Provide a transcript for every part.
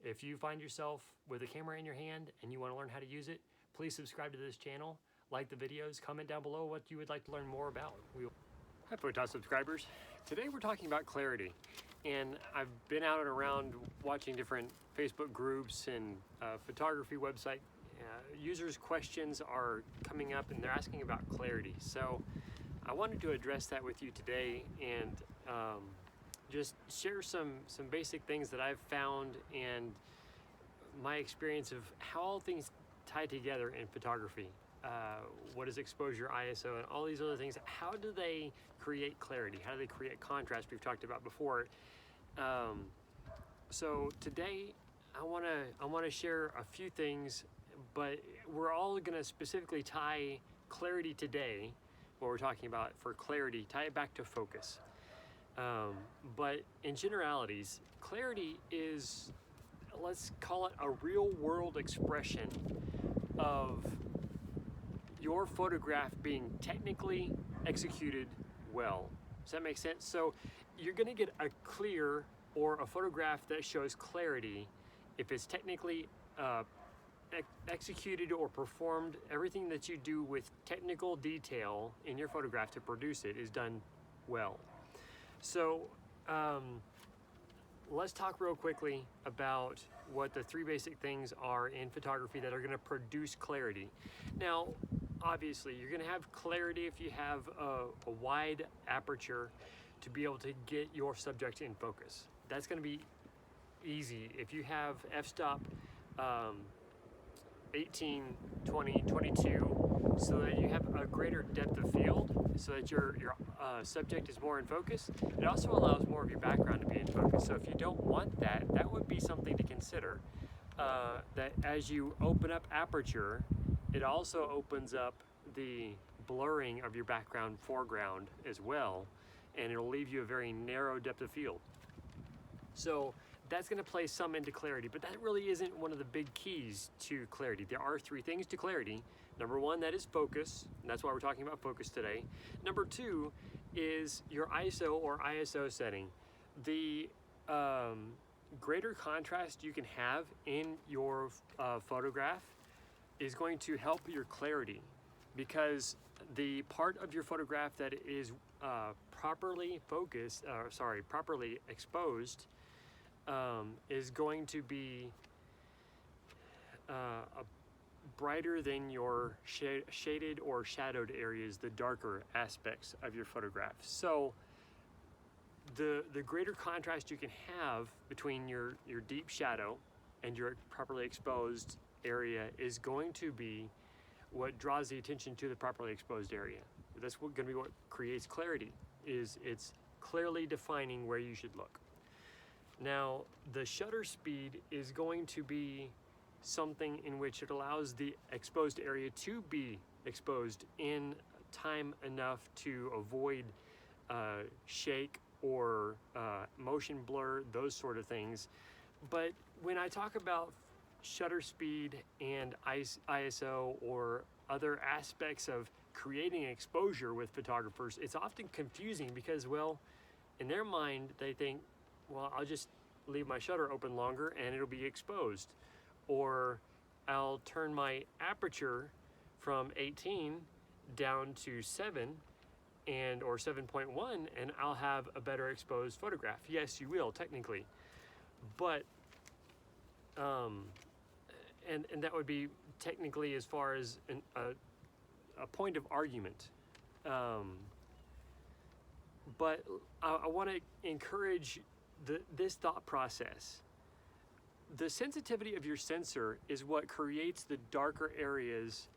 If you find yourself with a camera in your hand and you want to learn how to use it, please subscribe to this channel, like the videos, comment down below what you would like to learn more about. Hi Photos subscribers. Today we're talking about clarity, and I've been out and around watching different Facebook groups and photography website. Users' questions are coming up and they're asking about clarity. So I wanted to address that with you today and just share some basic things that I've found and my experience of how all things tie together in photography. What is exposure, ISO, and all these other things? How do they create clarity? How do they create contrast? We've talked about before. So today I want to share a few things, but we're all going to specifically tie clarity today, what we're talking about for clarity, tie it back to focus. But in generalities, clarity is, let's call it a real world expression of your photograph being technically executed well. Does that make sense? So you're going to get a clear or a photograph that shows clarity if it's technically executed or performed. Everything that you do with technical detail in your photograph to produce it is done well. So let's talk real quickly about what the three basic things are in photography that are going to produce clarity. Now, obviously, you're going to have clarity if you have a wide aperture to be able to get your subject in focus. That's going to be easy. If you have f-stop 18, 20, 22, so that you have a greater depth of field, so that your subject is more in focus. It also allows more of your background to be in focus. So if you don't want that, that would be something to consider. That as you open up aperture, it also opens up the blurring of your background foreground as well, and it'll leave you a very narrow depth of field. So that's going to play some into clarity, but that really isn't one of the big keys to clarity. There are three things to clarity. Number one, that is focus, and that's why we're talking about focus today. Number two is your ISO or ISO setting. The greater contrast you can have in your photograph is going to help your clarity, because the part of your photograph that is properly focused, properly exposed, is going to be brighter than your shaded or shadowed areas, the darker aspects of your photograph. So the greater contrast you can have between your deep shadow and your properly exposed area is going to be what draws the attention to the properly exposed area. That's going to be what creates clarity, is it's clearly defining where you should look. Now, the shutter speed is going to be something in which it allows the exposed area to be exposed in time enough to avoid shake or motion blur, those sort of things. But when I talk about shutter speed and ISO or other aspects of creating exposure with photographers, it's often confusing because, well, in their mind, they think, well, I'll just leave my shutter open longer and it'll be exposed. Or I'll turn my aperture from 18 down to 7 or 7.1 and I'll have a better exposed photograph. Yes, you will, technically. But, and that would be technically as far as a point of argument. But I want to encourage this thought process. The sensitivity of your sensor is what creates the darker areas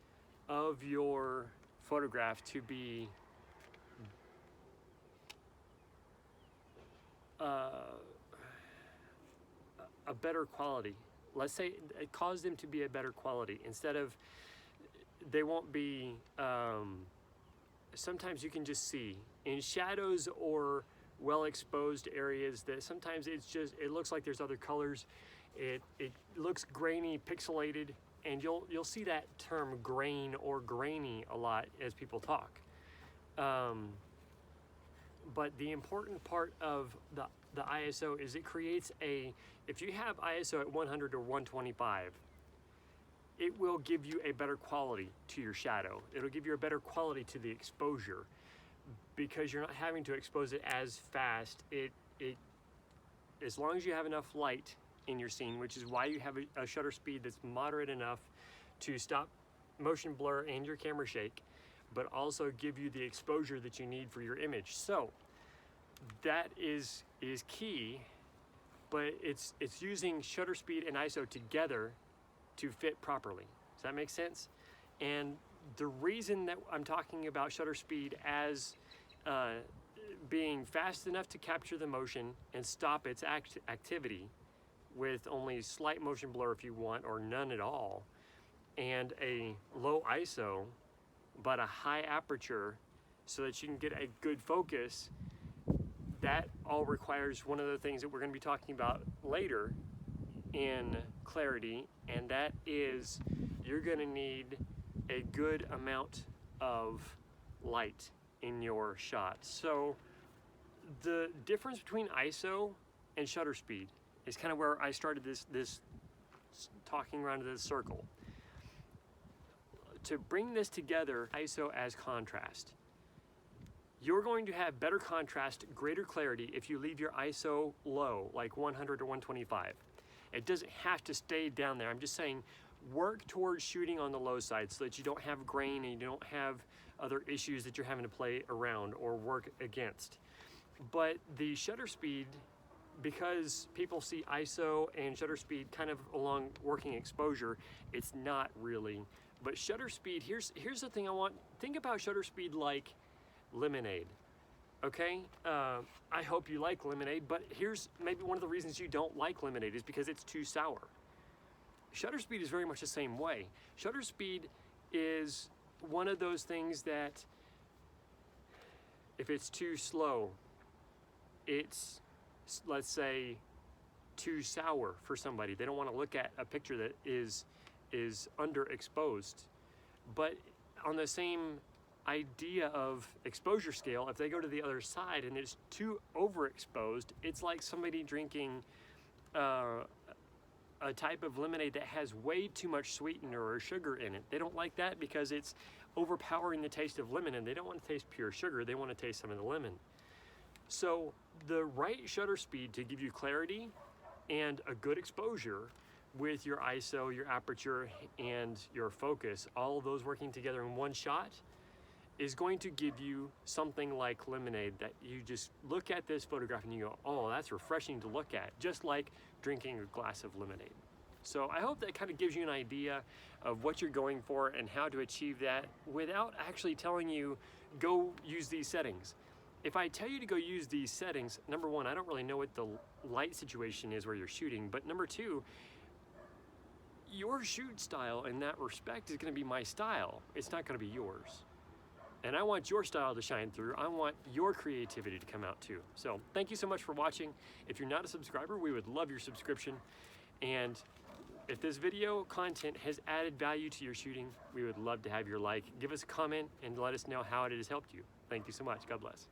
of your photograph to be a better quality. Let's say it caused them to be a better quality. Instead of, they won't be, sometimes you can just see in shadows or well exposed areas that sometimes it's just, it looks like there's other colors. It looks grainy, pixelated, and you'll see that term grain or grainy a lot as people talk. But the important part of the the ISO is it creates if you have ISO at 100 or 125, it will give you a better quality to your shadow. It'll give you a better quality to the exposure because you're not having to expose it as fast. As long as you have enough light in your scene, which is why you have a shutter speed that's moderate enough to stop motion blur and your camera shake, but also give you the exposure that you need for your image. So that is key, but it's using shutter speed and ISO together to fit properly. Does that make sense? And the reason that I'm talking about shutter speed as being fast enough to capture the motion and stop its activity with only slight motion blur if you want, or none at all, and a low ISO but a high aperture so that you can get a good focus, that all requires one of the things that we're going to be talking about later in clarity, and that is you're going to need a good amount of light in your shot. So the difference between ISO and shutter speed is kind of where I started this talking around this circle. To bring this together, ISO as contrast. You're going to have better contrast, greater clarity if you leave your ISO low, like 100 or 125. It doesn't have to stay down there. I'm just saying work towards shooting on the low side so that you don't have grain and you don't have other issues that you're having to play around or work against. But the shutter speed, because people see ISO and shutter speed kind of along working exposure, it's not really. But shutter speed, here's the thing I want. Think about shutter speed like lemonade, okay? I hope you like lemonade, but here's maybe one of the reasons you don't like lemonade is because it's too sour. Shutter speed is very much the same way. Shutter speed is one of those things that if it's too slow, it's, let's say, too sour for somebody. They don't want to look at a picture that is underexposed. But on the same idea of exposure scale, if they go to the other side and it's too overexposed, it's like somebody drinking a type of lemonade that has way too much sweetener or sugar in it. They don't like that because it's overpowering the taste of lemon, and they don't want to taste pure sugar. They want to taste some of the lemon. So the right shutter speed to give you clarity and a good exposure with your ISO, your aperture, and your focus, all of those working together in one shot, is going to give you something like lemonade that you just look at this photograph and you go, oh, that's refreshing to look at, just like drinking a glass of lemonade. So I hope that kind of gives you an idea of what you're going for and how to achieve that without actually telling you, go use these settings. If I tell you to go use these settings, number one, I don't really know what the light situation is where you're shooting, but number two, your shoot style in that respect is going to be my style. It's not going to be yours. And I want your style to shine through. I want your creativity to come out too. So thank you so much for watching. If you're not a subscriber, we would love your subscription. And if this video content has added value to your shooting, we would love to have your like. Give us a comment and let us know how it has helped you. Thank you so much. God bless.